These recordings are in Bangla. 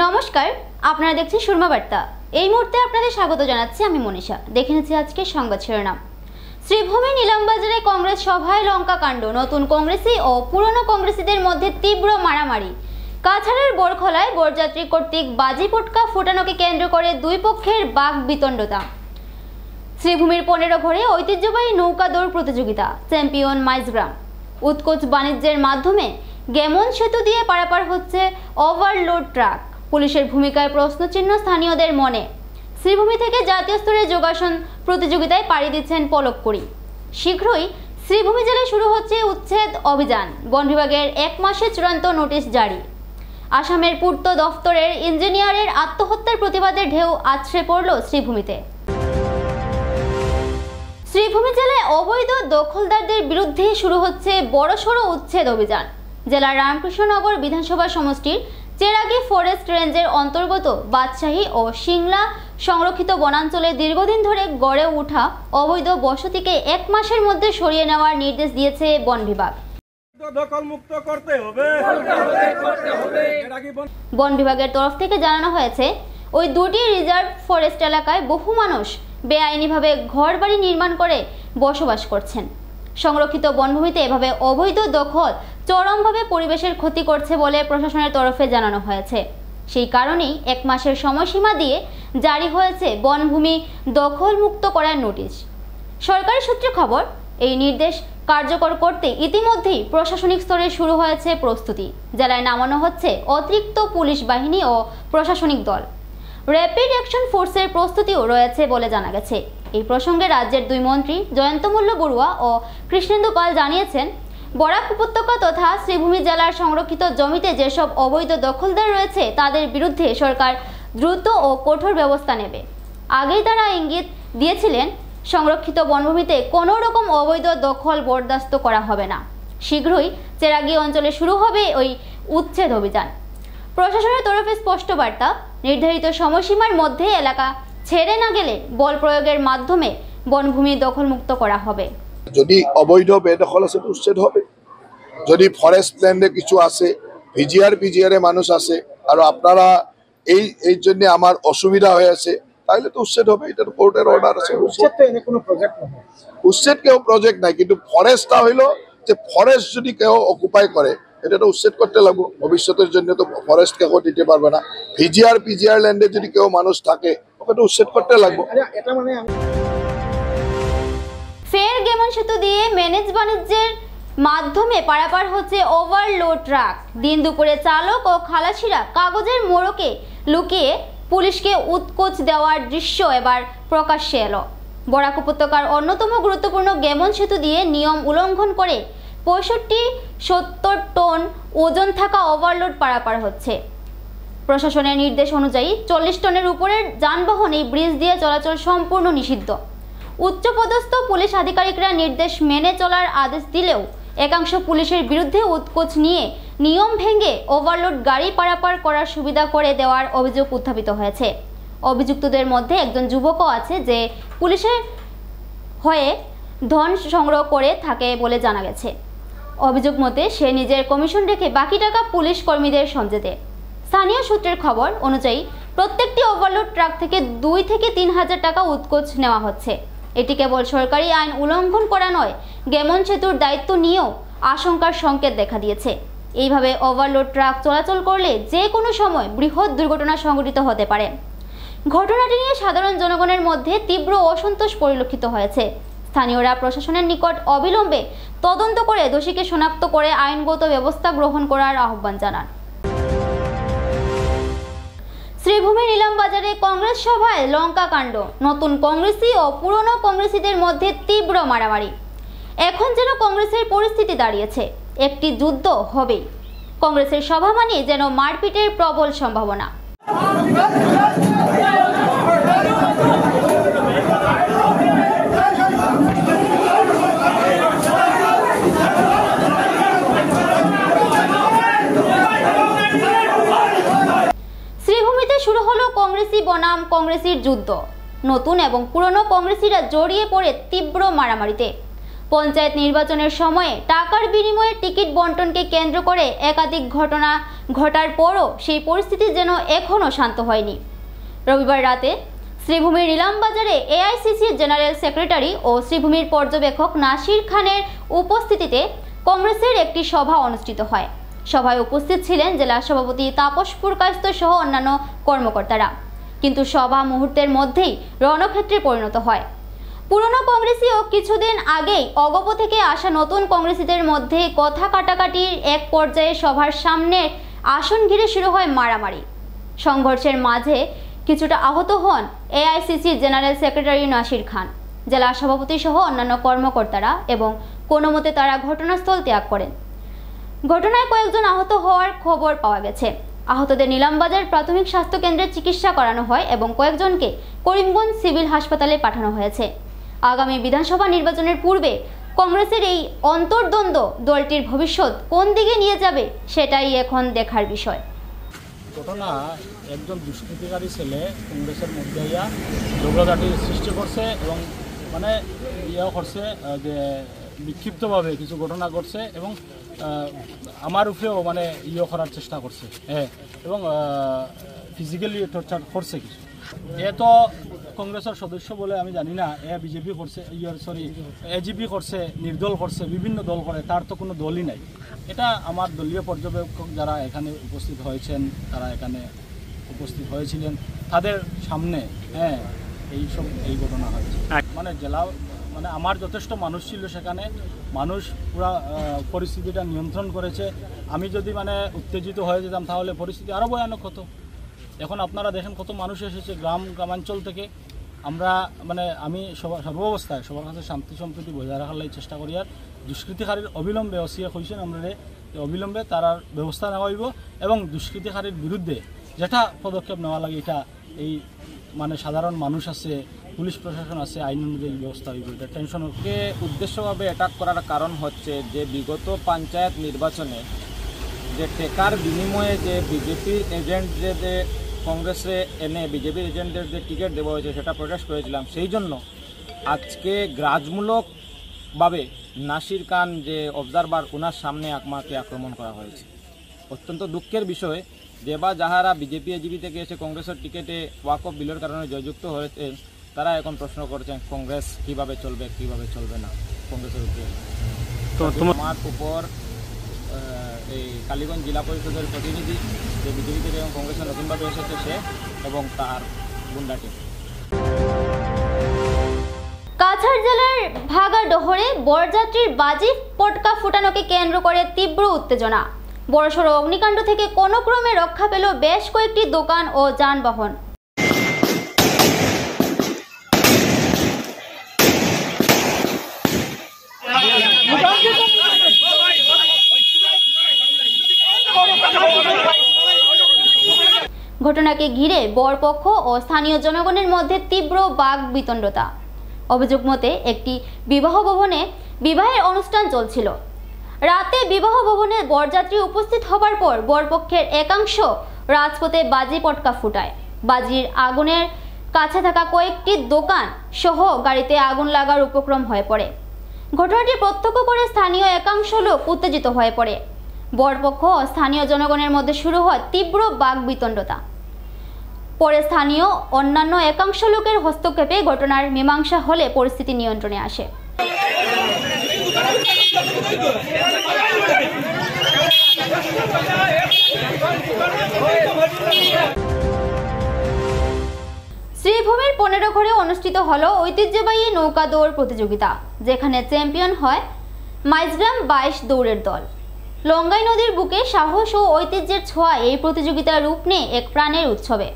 নমস্কার, আপনারা দেখছেন সুরমা বার্তা। এই মুহূর্তে আপনাদের স্বাগত জানাচ্ছি আমি মনীষা। দেখে নিচ্ছি আজকের সংবাদ শিরোনাম। শ্রীভূমি নিলামবাজারে কংগ্রেস সভায় লঙ্কা কাণ্ড, নতুন কংগ্রেসি ও পুরনো কংগ্রেসিদের মধ্যে তীব্র মারামারি। কাছাড়ের বোরখলায় বরযাত্রী কর্তৃক বাজি পটকা ফোটানোকে কেন্দ্র করে দুই পক্ষের বাক বিতণ্ডতা। শ্রীভূমির 15 ঘরে ঐতিহ্যবাহী নৌকা দৌড় প্রতিযোগিতা, চ্যাম্পিয়ন মাইজগ্রাম। উৎকোচ বাণিজ্যের মাধ্যমে গেমন সেতু দিয়ে পারাপার হচ্ছে ওভারলোড ট্রাক। পুলিশের ভূমিকায় প্রশ্নচিহ্ন স্থানীয়দের মনে। শ্রীভূমি থেকে জাতীয় স্তরের যোগাসন প্রতিযোগিতায় পাড়ি দিচ্ছেন পলক কুড়ি। শীঘ্রই শ্রীভূমি জেলায় শুরু হচ্ছে উচ্ছেদ অভিযান। বন বিভাগের 1 মাসের চূড়ান্ত নোটিশ জারি। আসামের পূর্ত দফতরের ইঞ্জিনিয়ারের আত্মহত্যার প্রতিবাদে ঢেউ আছড়ে পড়ল শ্রীভূমিতে। শ্রীভূমি জেলায় অবৈধ দখলদারদের বিরুদ্ধে শুরু হচ্ছে বড়সড় উচ্ছেদ অভিযান। জেলার রামকৃষ্ণনগর বিধানসভা সমষ্টির চেরাগি ফরেস্ট রেঞ্জের অন্তর্গত বাদশাহী ও সিংলা সংরক্ষিত বনাঞ্চলে দীর্ঘদিন ধরে গড়ে ওঠা অবৈধ বসতিকে 1 মাসের মধ্যে সরিয়ে নেওয়ার নির্দেশ দিয়েছে বন বিভাগ। বন বিভাগের তরফ থেকে জানানো হয়েছে, ওই দুটি রিজার্ভ ফরেস্ট এলাকায় বহু মানুষ বেআইনিভাবে ঘরবাড়ি নির্মাণ করে বসবাস করছেন। সংরক্ষিত বনভূমিতে এভাবে অবৈধ দখল চরমভাবে পরিবেশের ক্ষতি করছে বলে প্রশাসনের তরফে জানানো হয়েছে। সেই কারণেই 1 মাসের সময়সীমা দিয়ে জারি হয়েছে বনভূমি দখল মুক্ত করার নোটিশ। সরকারি সূত্রে খবর, এই নির্দেশ কার্যকর করতে ইতিমধ্যেই প্রশাসনিক স্তরে শুরু হয়েছে প্রস্তুতি। জেলায় নামানো হচ্ছে অতিরিক্ত পুলিশ বাহিনী ও প্রশাসনিক দল। র্যাপিড অ্যাকশন ফোর্সের প্রস্তুতিও রয়েছে বলে জানা গেছে। এই প্রসঙ্গে রাজ্যের 2 মন্ত্রী জয়ন্ত মল্ল বড়ুয়া ও কৃষ্ণেন্দু পাল জানিয়েছেন, বরাক উপত্যকা তথা শ্রীভূমি জেলার সংরক্ষিত জমিতে যেসব অবৈধ দখলদার রয়েছে তাদের বিরুদ্ধে সরকার দ্রুত ও কঠোর ব্যবস্থা নেবে। আগেই তারা ইঙ্গিত দিয়েছিলেন, সংরক্ষিত বনভূমিতে কোনো রকম অবৈধ দখল বরদাস্ত করা হবে না। শীঘ্রই চেরাগি অঞ্চলে শুরু হবে ওই উচ্ছেদ অভিযান। প্রশাসনের তরফে স্পষ্ট বার্তা, নির্ধারিত সময়সীমার মধ্যে এলাকা ছেড়ে না গেলে বল প্রয়োগের মাধ্যমে বনভূমি দখলমুক্ত করা হবে। যদি অবৈধ বেদখল আছে উচ্ছেদ হবে, যদি ফরেস্ট ল্যান্ডে কিছু আছে, পিজিআর মানুষ আছে আর আপনারা এই জন্য আমার অসুবিধা হয়েছে, তাহলে তো উচ্ছেদ হবে। এটা কোর্টের অর্ডার আছে। উচ্ছেদ কেউ প্রজেক্ট নাই, কিন্তু ফরেস্টটা হইলো যে ফরেস্ট যদি কেউ অকুপাই করে এটা তো উচ্ছেদ করতে লাগবে। ভবিষ্যতের জন্য তো ফরেস্ট কেউ দিতে পারবে না। পিজিআর ল্যান্ডে যদি কেউ মানুষ থাকে ওকে তো উচ্ছেদ করতে লাগবে। ফের গেমন সেতু দিয়ে ম্যানেজ বাণিজ্যের মাধ্যমে পারাপার হচ্ছে ওভারলোড ট্রাক। দিন দুপুরে চালক ও খালাসিরা কাগজের মোড়কে লুকিয়ে পুলিশকে উৎকোচ দেওয়ার দৃশ্য এবার প্রকাশ্যে এলো। বরাক উপত্যকার অন্যতম গুরুত্বপূর্ণ গেমন সেতু দিয়ে নিয়ম উল্লঙ্ঘন করে 65-70 টন ওজন থাকা ওভারলোড পারাপার হচ্ছে। প্রশাসনের নির্দেশ অনুযায়ী 40 টনের উপরের যানবাহন এই ব্রিজ দিয়ে চলাচল সম্পূর্ণ নিষিদ্ধ। উচ্চপদস্থ পুলিশ আধিকারিকরা নির্দেশ মেনে চলার আদেশ দিলেও একাংশ পুলিশের বিরুদ্ধে উৎকোচ নিয়ে নিয়ম ভেঙে ওভারলোড গাড়ি পারাপার করার সুবিধা করে দেওয়ার অভিযোগ উত্থাপিত হয়েছে। অভিযুক্তদের মধ্যে একজন যুবকও আছে যে পুলিশের হয়ে ধন সংগ্রহ করে থাকে বলে জানা গেছে। অভিযোগ মতে সে নিজের কমিশন রেখে বাকি টাকা পুলিশ কর্মীদের সঞ্চয় দেয়। স্থানীয় সূত্রের খবর অনুযায়ী প্রত্যেকটি ওভারলোড ট্রাক থেকে 2 থেকে 3 হাজার টাকা উৎকোচ নেওয়া হচ্ছে। এটি কেবল সরকারি আইন উল্লঙ্ঘন করা নয়, গেমন সেতুর দায়িত্ব নিয়েও আশঙ্কার সংকেত দেখা দিয়েছে। এইভাবে ওভারলোড ট্রাক চলাচল করলে যে কোনো সময় বৃহৎ দুর্ঘটনা সংঘটিত হতে পারে। ঘটনাটি নিয়ে সাধারণ জনগণের মধ্যে তীব্র অসন্তোষ পরিলক্ষিত হয়েছে। স্থানীয়রা প্রশাসনের নিকট অবিলম্বে তদন্ত করে দোষীকে শনাক্ত করে আইনগত ব্যবস্থা গ্রহণ করার আহ্বান জানান। শ্রীভূমি নিলামবাজারে কংগ্রেস সভায় লঙ্কা কাণ্ড, নতুন কংগ্রেসি ও পুরনো কংগ্রেসিদের মধ্যে তীব্র মারামারি। এখন যেন কংগ্রেসের পরিস্থিতি দাঁড়িয়েছে, একটি যুদ্ধ হবেই। কংগ্রেসের সভা মানে যেন মারপিটের প্রবল সম্ভাবনা। শ্রীভূমিতে শুরু হলো কংগ্রেসি বনাম কংগ্রেসির যুদ্ধ। নতুন এবং পুরনো কংগ্রেসিরা জড়িয়ে পড়ে তীব্র মারামারিতে। পঞ্চায়েত নির্বাচনের সময়ে টাকার বিনিময়ে টিকিট বণ্টনকে কেন্দ্র করে একাধিক ঘটনা ঘটার পরও সেই পরিস্থিতি যেন এখনও শান্ত হয়নি। রবিবার রাতে শ্রীভূমির ইলামবাজারে এআইসিসি জেনারেল সেক্রেটারি ও শ্রীভূমির পর্যবেক্ষক নাসির খানের উপস্থিতিতে কংগ্রেসের একটি সভা অনুষ্ঠিত হয়। সভায় উপস্থিত ছিলেন জেলা সভাপতি তাপস পুরকায়স্থ সহ অন্যান্য কর্মকর্তারা। কিন্তু সভা মুহূর্তের মধ্যেই রণক্ষেত্রে পরিণত হয়। পুরনো কংগ্রেসী ও কিছুদিন আগেই অগপ থেকে আসা নতুন কংগ্রেসীদের মধ্যে কথা কাটাকাটির এক পর্যায়ে সভার সামনের আসন ঘিরে শুরু হয় মারামারি। সংঘর্ষের মাঝে কিছুটা আহত হন এআইসিসি জেনারেল সেক্রেটারি নাসির খান, জেলা সভাপতি সহ অন্যান্য কর্মকর্তারা এবং কোনো মতে তারা ঘটনাস্থল ত্যাগ করেন। ঘটনায় কয়েকজন আহত হওয়ার খবর পাওয়া গেছে। আহতদের নিলামবাজার প্রাথমিক স্বাস্থ্য কেন্দ্রে চিকিৎসা করানো হয় এবং কয়েকজনকে করিমগঞ্জ সিভিল হাসপাতালে পাঠানো হয়েছে। আগামী বিধানসভা নির্বাচনের পূর্বে কংগ্রেসের এই অন্তর্দ্বন্দ্ব দলটির ভবিষ্যৎ কোন দিকে নিয়ে যাবে সেটাই এখন দেখার বিষয়। ঘটনা একজন দুষ্কৃতিকারী ছেলে কংগ্রেসের মধ্যে ঝগড়াঝাটির সৃষ্টি করছে এবং মানে করছে যে বিক্ষিপ্তভাবে কিছু ঘটনা ঘটছে এবং আমার উপরেও মানে করার চেষ্টা করছে এবং ফিজিক্যালি টর্চার করছে কিছু। এ তো কংগ্রেসের সদস্য বলে আমি জানি না, বিজেপি করছে, এজিপি করছে, নির্দল করছে, বিভিন্ন দল করে, তার তো কোনো দলই নাই। এটা আমার দলীয় পর্যবেক্ষক যারা এখানে উপস্থিত হয়েছেন, তারা এখানে উপস্থিত হয়েছিলেন, তাদের সামনে এই ঘটনা হয়েছে। মানে জেলা মানে আমার যথেষ্ট মানুষ ছিল সেখানে, মানুষ পুরা পরিস্থিতিটা নিয়ন্ত্রণ করেছে। আমি যদি মানে উত্তেজিত হয়ে যেতাম তাহলে পরিস্থিতি আরও ভয়ানক হতো। এখন আপনারা দেখেন কত মানুষ এসেছে গ্রামাঞ্চল থেকে। আমরা মানে আমি সর্বাবস্থায় সবার কাছে শান্তি সম্প্রীতি বজায় রাখার চেষ্টা করি। আর দুষ্কৃতিকারীর অবিলম্বে অসিয়া হয়েছেন আমরা অবিলম্বে তার ব্যবস্থা নেওয়া হইব এবং দুষ্কৃতিকারীর বিরুদ্ধে যেটা পদক্ষেপ নেওয়া লাগে এটা এই মানে সাধারণ মানুষ আছে, পুলিশ প্রশাসন আছে, আইন অনুযায়ী ব্যবস্থা হইব। এটা টেনশনকে উদ্দেশ্যভাবে অ্যাটাক করার কারণ হচ্ছে যে বিগত পঞ্চায়েত নির্বাচনে যে টেকার বিনিময়ে যে বিজেপির এজেন্টদের যে কংগ্রেসে এনে বিজেপির এজেন্টদের যে টিকিট দেওয়া হয়েছে সেটা প্রটেস্ট করেছিলাম। সেই জন্য আজকে গ্রাজমূলকভাবে নাসির খান যে অবজারভার ওনার সামনে আমাকে আক্রমণ করা হয়েছে। অত্যন্ত দুঃখের বিষয় যে বা যাহারা বিজেপি এজিপি থেকে এসে কংগ্রেসের টিকিটে ওয়াকফ বিলের কারণে জয়যুক্ত হয়েছে তারা এখন প্রশ্ন করছেন কংগ্রেস কিভাবে চলবে কিভাবে চলবে না। কংগ্রেসের উপরে তো আমার উপর এই কালীগঞ্জ জেলা পরিষদের প্রতিনিধি যে বিজেপি থেকে এবং কংগ্রেসের নতুনভাবে এসেছে সে এবং তার গুন্ডা টিম। কাছাড় জেলার ভাগাডোহরে বরযাত্রীর বাজি পটকা ফুটানোকে কেন্দ্র করে তীব্র উত্তেজনা। বড়সড় অগ্নিকাণ্ড থেকে কোনো ক্রমে রক্ষা পেল বেশ কয়েকটি দোকান ও যানবাহন। ঘটনাকে ঘিরে বরপক্ষ ও স্থানীয় জনগণের মধ্যে তীব্র বাকবিতণ্ডতা। অভিযোগ মতে একটি বিবাহ ভবনে বিবাহের অনুষ্ঠান চলছিল। রাতে বিবাহ ভবনে বরযাত্রী উপস্থিত হবার পর বরপক্ষের একাংশ রাজপথে বাজি পটকা ফুটায়। বাজির আগুনের কাছে থাকা কয়েকটি দোকান সহ গাড়িতে আগুন লাগার উপক্রম হয়ে পড়ে। ঘটনাটি প্রত্যক্ষ করে স্থানীয় একাংশ লোক উত্তেজিত হয়ে পড়ে। বরপক্ষ ও স্থানীয় জনগণের মধ্যে শুরু হয় তীব্র বাকবিতণ্ডতা। পরে স্থানীয় অন্যান্য একাংশ লোকের হস্তক্ষেপে ঘটনার মীমাংসা হলে পরিস্থিতি নিয়ন্ত্রণে আসে। শ্রীভূমির 15 ঘরে অনুষ্ঠিত হলো ঐতিহ্যবাহী নৌকা দৌড় প্রতিযোগিতা, যেখানে চ্যাম্পিয়ন হয় মাইজগ্রাম 22 দৌড়ের দল। লঙ্গাই নদীর বুকে সাহস ও ঐতিহ্যের ছোঁয়া এই প্রতিযোগিতার রূপ নেয় এক প্রাণের উৎসবে।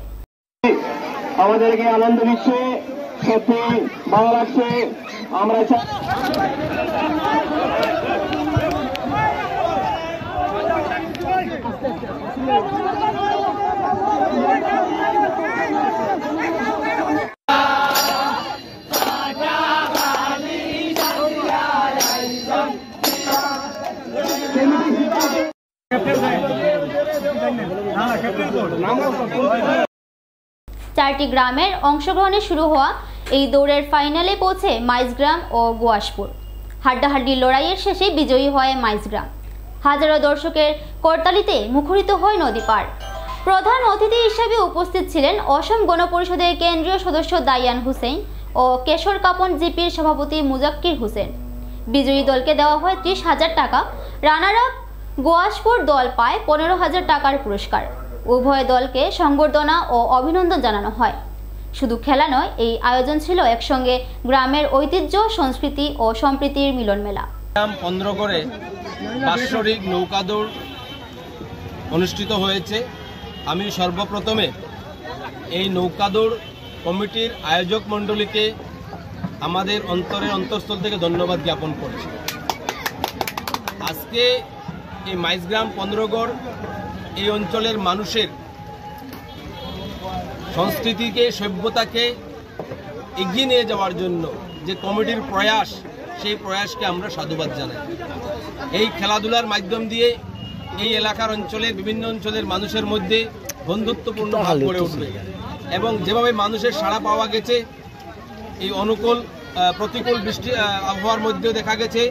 আমাদেরকে আনন্দ দিচ্ছে, সত্যি ভালো লাগছে। আমরা চারটি গ্রামের অংশগ্রহণে শুরু হওয়া এই দৌড়ের ফাইনালে পৌঁছে মাইজগ্রাম ও গোয়াসপুর। হাড্ডাহাড্ডি লড়াইয়ের শেষে বিজয়ী হয় মাইজগ্রাম। হাজারো দর্শকের করতালিতে মুখরিত হয় নদী পার। প্রধান অতিথি হিসেবে উপস্থিত ছিলেন অসম গণপরিষদের কেন্দ্রীয় সদস্য দাইয়ান হুসেন ও কেশর কাপন জিপির সভাপতি মুজাক্কির হোসেন। বিজয়ী দলকে দেওয়া হয় 30,000 টাকা। রানার আপ গোয়াসপুর দল পায় 15,000 টাকার পুরস্কার। উভয় দলকে সংবর্ধনা ও অভিনন্দন জানানো হয়। শুধু খেলা নয়, এই আয়োজন ছিল একসঙ্গে গ্রামের ঐতিহ্য, সংস্কৃতি ও সম্প্রীতির মিলন মেলা। পন্দ্রগড়ে বাৎসরিক নৌকাদৌড় অনুষ্ঠিত হয়েছে। আমি সর্বপ্রথমে এই নৌকাদৌড় কমিটির আয়োজক মণ্ডলীকে আমাদের অন্তরের অন্তঃস্থল থেকে ধন্যবাদ জ্ঞাপন করছি। আজকে এই মাইজগ্রাম পন্দ্রগড় এই অঞ্চলের মানুষের সংস্কৃতিকে, সভ্যতাকে এগিয়ে নিয়ে যাওয়ার জন্য যে কমিটির প্রয়াস, সেই প্রয়াসকে আমরা সাধুবাদ জানাই। এই খেলাধুলার মাধ্যম দিয়ে এই এলাকার অঞ্চলের বিভিন্ন অঞ্চলের মানুষের মধ্যে বন্ধুত্বপূর্ণ ভাব গড়ে উঠবে এবং যেভাবে মানুষের সাড়া পাওয়া গেছে, এই অনুকূল প্রতিকূল বৃষ্টি আবহাওয়ার মধ্যেও দেখা গেছে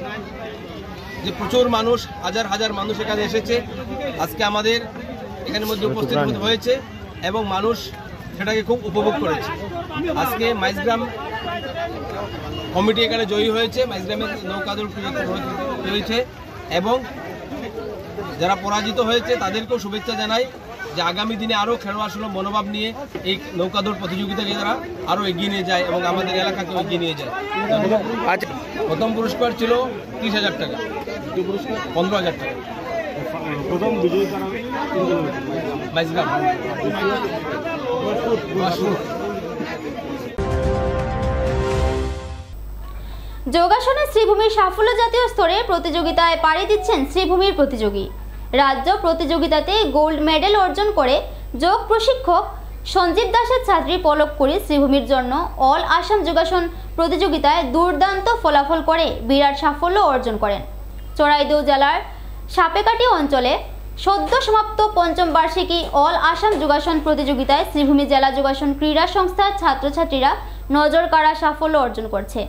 যে প্রচুর মানুষ, হাজার হাজার মানুষ এখানে এসেছে। আজকে আমাদের এখানের মধ্যে উপস্থিত হয়েছে এবং মানুষ সেটাকে খুব উপভোগ করেছে। আজকে মাইজগ্রাম কমিটি এখানে জয়ী হয়েছে, মাইজগ্রামের নৌকাদৌড় হয়েছে এবং যারা পরাজিত হয়েছে তাদেরকেও শুভেচ্ছা জানাই যে আগামী দিনে আরও খেলোয়াড় সুলভ মনোভাব নিয়ে এই নৌকাদৌড় প্রতিযোগিতাকে তারা আরও এগিয়ে নিয়ে যায় এবং আমাদের এলাকাকে এগিয়ে নিয়ে যায়। প্রথম পুরস্কার ছিল 30,000 টাকা, 15,000 টাকা। প্রথম বিজয়ী মাইজগ্রাম। যোগাসনে শ্রীভূমির সাফল্য জাতীয় স্তরে প্রতিযোগিতায় পাড়ি দিচ্ছেন শ্রীভূমির প্রতিযোগী। রাজ্য প্রতিযোগিতাতে গোল্ড মেডেল অর্জন করে যোগ প্রশিক্ষক সঞ্জীব দাসের ছাত্রী পলক কুড়ি শ্রীভূমির জন্য অল আসাম যোগাসন প্রতিযোগিতায় দুর্দান্ত ফলাফল করে বিরাট সাফল্য অর্জন করেন। চড়াইদেউ জেলার সাপেকাটি অঞ্চলে সদ্য সমাপ্ত ৫ম বার্ষিকী অল আসাম যোগাসন প্রতিযোগিতায় শ্রীভূমি জেলা যোগাসন ক্রীড়া সংস্থার ছাত্রছাত্রীরা নজর কাড়া সাফল্য অর্জন করছে।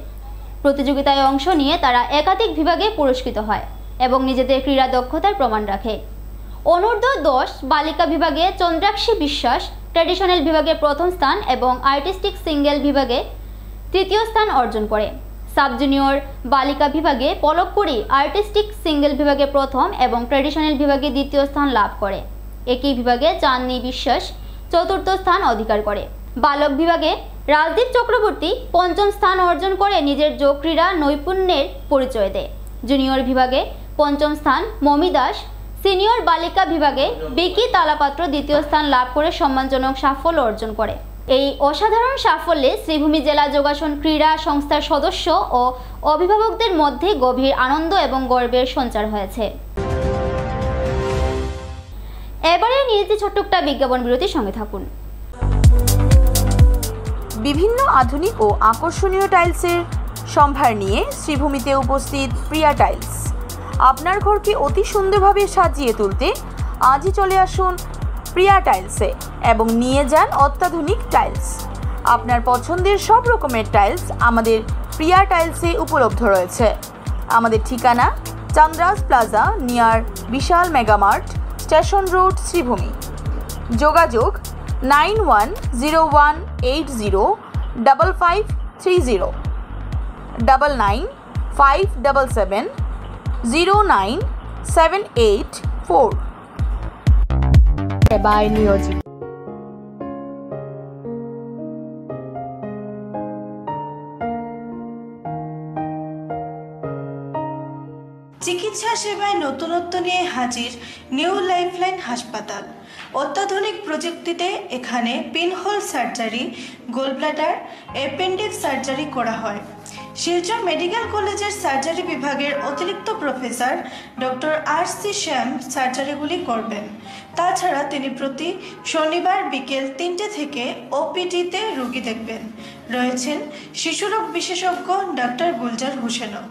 প্রতিযোগিতায় অংশ নিয়ে তারা একাধিক বিভাগে পুরস্কৃত হয় এবং নিজেদের ক্রীড়া দক্ষতার প্রমাণ রাখে। অনূর্ধ্ব 10 বালিকা বিভাগে চন্দ্রাক্ষী বিশ্বাস ট্র্যাডিশনাল বিভাগে প্রথম স্থান এবং আর্টিস্টিক সিঙ্গেল বিভাগে তৃতীয় স্থান অর্জন করে। সাব জুনিয়র বালিকা বিভাগে পলক কুড়ি আর্টিস্টিক সিঙ্গেল বিভাগে প্রথম এবং ট্র্যাডিশনাল বিভাগে দ্বিতীয় স্থান লাভ করে। একই বিভাগে চাঁদনি বিশ্বাস চতুর্থ স্থান অধিকার করে। বালক বিভাগে রাজদীপ চক্রবর্তী পঞ্চম স্থান অর্জন করে নিজের যোগ ক্রীড়া নৈপুণ্যের পরিচয় দেয়। জুনিয়র বিভাগে পঞ্চম স্থান মমি দাস, সিনিয়র বালিকা বিভাগে বিকি তালাপাত্র দ্বিতীয় স্থান লাভ করে সম্মানজনক সাফল্য অর্জন করে। এই অসাধারণ সাফল্যে শ্রীভূমি জেলা যোগাসন ক্রীড়া সংস্থার সদস্য ও অভিভাবকদের মধ্যে গভীর আনন্দ এবং গর্বের সঞ্চার হয়েছে। এবারে নিয়েছি ছোট্ট একটা বিজ্ঞাপন বিরতির সঙ্গে থাকুন। বিভিন্ন আধুনিক ও আকর্ষণীয় টাইলসের সম্ভার নিয়ে শ্রীভূমিতে উপস্থিত প্রিয়া টাইলস। আপনার ঘরকে অতি সুন্দরভাবে সাজিয়ে তুলতে আজই চলে আসুন প্রিয়া টাইলসে এবং নিয়ে যান অত্যাধুনিক টাইলস। আপনার পছন্দের সব রকমের টাইলস আমাদের প্রিয়া টাইলসে উপলব্ধ রয়েছে। আমাদের ঠিকানা চান্দ্রাস প্লাজা নিয়ার বিশাল মেগামার্ট, স্টেশন রোড, শ্রীভূমি। যোগাযোগ 9101805530 9957709784 সেবায় নিয়োজিত। চিকিৎসা সেবায় নতুনত্ব নিয়ে হাজির নিউ লাইফলাইন হাসপাতাল। অত্যাধুনিক প্রযুক্তিতে এখানে pinhole surgery, gallbladder, appendix surgery করা হয়। শিলচর মেডিকেল কলেজের সার্জারি বিভাগের অতিরিক্ত প্রফেসর ডক্টর RC শ্যাম সার্জারিগুলি করবেন। তাছাড়া তিনি প্রতি শনিবার বিকেল 3টে থেকে OPD-তে রোগী দেখবেন। রয়েছেন শিশুরোগ বিশেষজ্ঞ ডাক্তার গুলজার হোসেনও।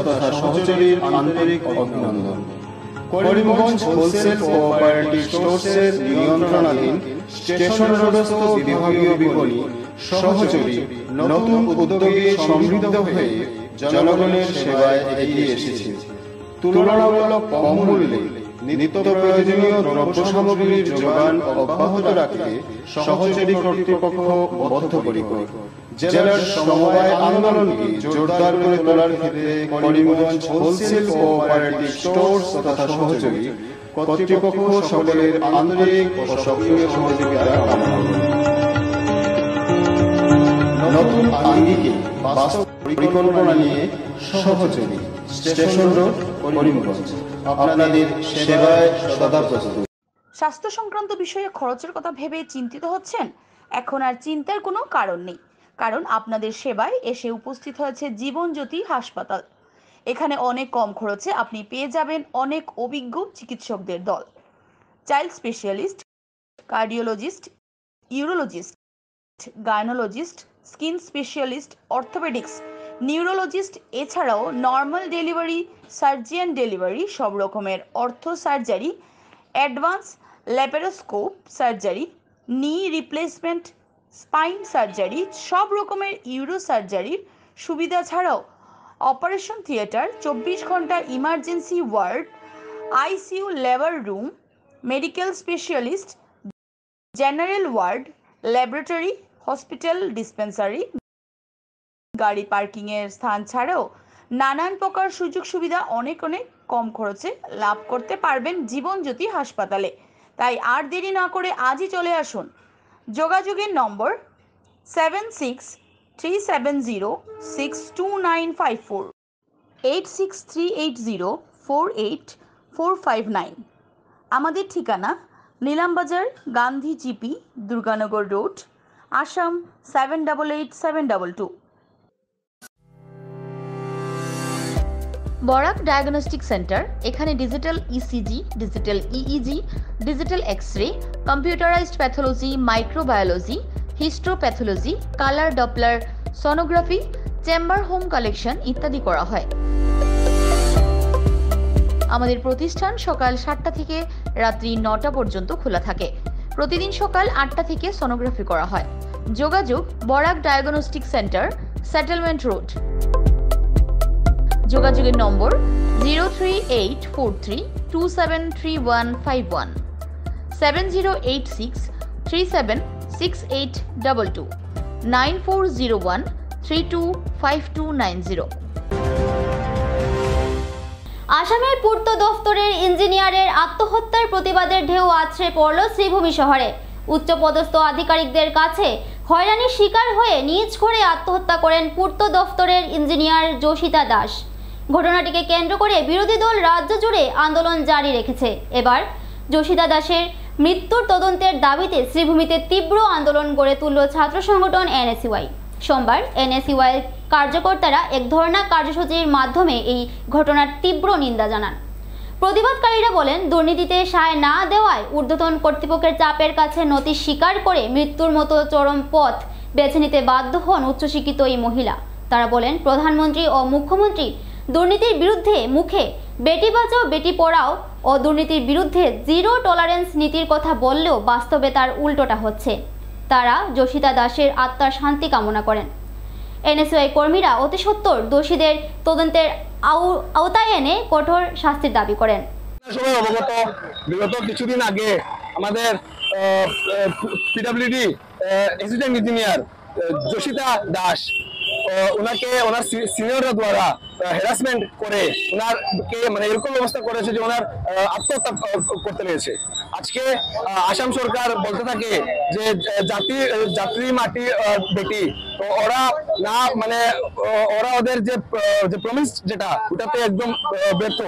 তথা সহচরীর আন্তরিক অভিনন্দন। করিমগঞ্জ হোলসেল কোঅপারেটিভ স্টোরসের নিয়ন্ত্রণাধীন স্টেশন রোডস্থ বিভাগীয় বিপণী সহচরী নতুন উদ্যোগে সমৃদ্ধ হয়ে জনগণের সেবায় এগিয়ে এসেছে। তুলনামূলক কম মূল্যে নিত্য প্রয়োজনীয় দ্রব্য সামগ্রীর যোগান অব্যাহত রাখতে সহচরী কর্তৃপক্ষ বদ্ধপরিকর। জেলার সমবায় আন্দোলনকে জোরদার করে তোলার ক্ষেত্রে করিমগঞ্জ হোলসেল কোঅপারেটিভ স্টোরস তথা সহচরী কর্তৃপক্ষ সকলের আন্তরিক ও সক্রিয় সহযোগিতা কামনা করে। নতুন আঙ্গিকে বাস্তব পরিকল্পনা নিয়ে সহচরী স্টেশন রোড করিমগঞ্জ আপনাদের সেবায় সদা প্রস্তুত। স্বাস্থ্য সংক্রান্ত বিষয়ে খরচের কথা ভেবে চিন্তিত হচ্ছেন? এখন আর চিন্তার কোনো কারণ নেই, কারণ আপনাদের সেবায় এসে উপস্থিত হয়েছে জীবনজ্যোতি হাসপাতাল। এখানে অনেক কম খরচে আপনি পেয়ে যাবেন অনেক অভিজ্ঞ চিকিৎসকদের দল। Child specialist, cardiologist, urologist, gynaecologist, skin specialist, orthopaedics, neurologist, এছাড়াও নর্মাল ডেলিভারি, সার্জিয়ান ডেলিভারি, সব রকমের ortho surgery, advance laparoscope surgery, knee replacement, spine surgery, সব রকমের ইউরো সার্জারির সুবিধা ছাড়াও অপারেশন থিয়েটার, 24 ঘন্টা emergency ward, ICU labour room, medical specialist, general ward, laboratory, hospital dispensary, গাড়ি পার্কিংয়ের স্থান ছাড়াও নানান প্রকার সুযোগ সুবিধা অনেক কম খরচে লাভ করতে পারবেন জীবনজ্যোতি হাসপাতালে। তাই আর দেরি না করে আজই চলে আসুন। যোগাযোগের নম্বর 7637062954, 8638048459। আমাদের ঠিকানা Nilambazar, Gandhi GP, Durganagar road, Assam 788722। Barak diagnostic centre. এখানে digital ECG, digital EEG, digital X-ray, computerised pathology, microbiology, histopathology, colour Doppler sonography, chamber home collection ইত্যাদি করা হয়। আমাদের প্রতিষ্ঠান সকাল 7টা থেকে রাত্রি 9টা পর্যন্ত খোলা থাকে। প্রতিদিন সকাল 8টা থেকে সোনোগ্রাফি করা হয়। যোগাযোগ Barak diagnostic centre, settlement road. যোগাযোগের নম্বর 03843273151, 7086376822, 9401325290। আসামের পূর্ত দফতরের ইঞ্জিনিয়ারের আত্মহত্যার প্রতিবাদের ঢেউ আছড়ে পড়ল শ্রীভূমি শহরে। উচ্চপদস্থ আধিকারিকদের কাছে হয়রানির শিকার হয়ে নিজ ঘরে আত্মহত্যা করেন পূর্ত দফতরের ইঞ্জিনিয়ার যোশিতা দাস। ঘটনাটিকে কেন্দ্র করে বিরোধী দল রাজ্য জুড়ে আন্দোলন জারি রেখেছে। এবার যোশিতা দাসের মৃত্যুর তদন্তের দাবিতে শ্রীভূমিতে তীব্র আন্দোলন গড়ে তুলল ছাত্র সংগঠন এনএসইউআই। সোমবার এনএসইউআই কার্যকর্তারা এক ধর্ণা কার্যসূচির মাধ্যমে এই ঘটনার তীব্র নিন্দা জানান। প্রতিবাদকারীরা বলেন, দুর্নীতিতে সায় না দেওয়ায় ঊর্ধ্বতন কর্তৃপক্ষের চাপের কাছে নতি স্বীকার করে মৃত্যুর মতো চরম পথ বেছে নিতে বাধ্য হন উচ্চশিক্ষিত এই মহিলা। তারা বলেন, প্রধানমন্ত্রী ও মুখ্যমন্ত্রী দুর্নীতির বিরুদ্ধে মুখে বেটি বাঁচাও বেটি পড়াও ও দুর্নীতির বিরুদ্ধে জিরো টলারেন্স নীতির কথা বললেও বাস্তবে তার উল্টোটা হচ্ছে। তারা যোশিতা দাসের আত্মার শান্তি কামনা করেন। এনএসইউআই কর্মীরা অতি সত্বর দোষীদের তদন্তের আওতায় এনে কঠোর শাস্তির দাবি করেন। সবাই অবগত, বিগত কিছুদিন আগে আমাদের PWD assistant engineer Joshita Das, ওনাকে ওনার সিনিয়ররা দ্বারা হ্যারাসমেন্ট করে ওনারকে এরকম ব্যবস্থা করেছে যে ওনার আত্মহত্যা করতে পেরেছে। আজকে আসাম সরকার বলতে থাকে যে যাত্রী মাটি বেটি, ওরা না ওরা ওদের যে প্রমিস যেটা ওটাতে একদম ব্যর্থ।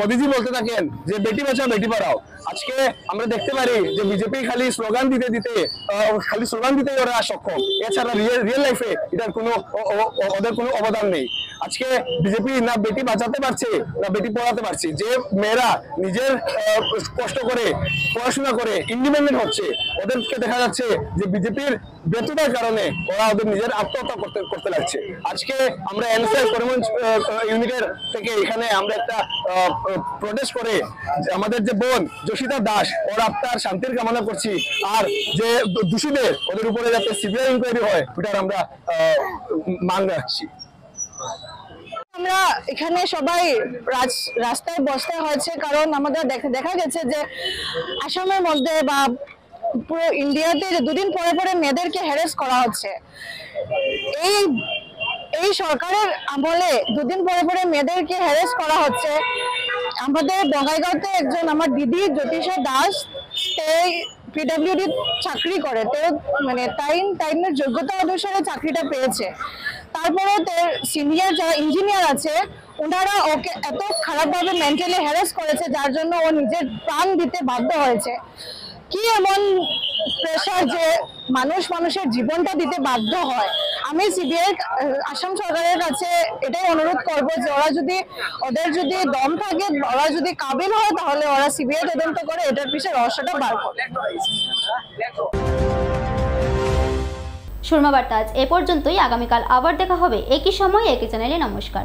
মোদিজি বলতে থাকেন যে বেটি বাঁচাও বেটি পড়াও। আজকে আমরা দেখতে পারি যে বিজেপি খালি স্লোগান দিতে ওরা সক্ষম, এছাড়া রিয়েল লাইফে এটার ওদের কোনো অবদান নেই। আজকে বিজেপি না বেটি বাঁচাতে পারছে না বেটি পড়াতে পারছে। যে মেয়েরা নিজের কষ্ট করে পড়াশোনা করে ইন্ডিপেন্ডেন্ট হচ্ছে, ওদেরকে দেখা যাচ্ছে যে বিজেপির ব্যর্থতার কারণে ওরা ওদের নিজের আত্মহত্যা করতে লাগছে। আজকে আমরা এনএসএস করিমগঞ্জ ইউনিটের থেকে এখানে আমরা একটা প্রোটেস্ট করে আমাদের যে বোন জসিতা দাস ওর আত্মার শান্তির কামনা করছি, আর যে দোষীদের ওদের উপরে যাতে সিবিআই ইনকোয়ারি হয় ওটার আমরা মান রাখছি। আমরা এখানে সবাই রাস্তায় বসতে হয়েছে কারণ আমাদের দেখা গেছে যে আসামের মধ্যে বা পুরো ইন্ডিয়াতে যে দুদিন পরে পরে মেয়েদেরকে হ্যারাস করা হচ্ছে। এই সরকারের আমলে দুদিন পরে পরে মেয়েদেরকে হ্যারাস করা হচ্ছে। আমাদের বঙ্গাইগাঁওতে একজন আমার দিদি জ্যোতিষা দাস পিডব্লিউডি চাকরি করে, তো মানে টাইমের যোগ্যতা অনুসারে চাকরিটা পেয়েছে। তারপরে সিনিয়র যারা ইঞ্জিনিয়ার আছে ওনারা ওকে এত খারাপভাবে মেন্টালি হ্যারাস করেছে যার জন্য ও নিজের প্রাণ দিতে বাধ্য হয়েছে। কি এমন প্রেশার যে মানুষের জীবনটা দিতে বাধ্য হয়। আমি সিবিআই আসাম সরকারের কাছে এটাই অনুরোধ করব যে ওদের যদি দম থাকে, ওরা যদি কাবিল হয় তাহলে ওরা সিবিআই তদন্ত করে এটার পিছনে রহস্যটা বার করে। সুরমা বার্তা আজ এ পর্যন্তই। আগামীকাল আবার দেখা হবে একই সময় একই চ্যানেলে। নমস্কার।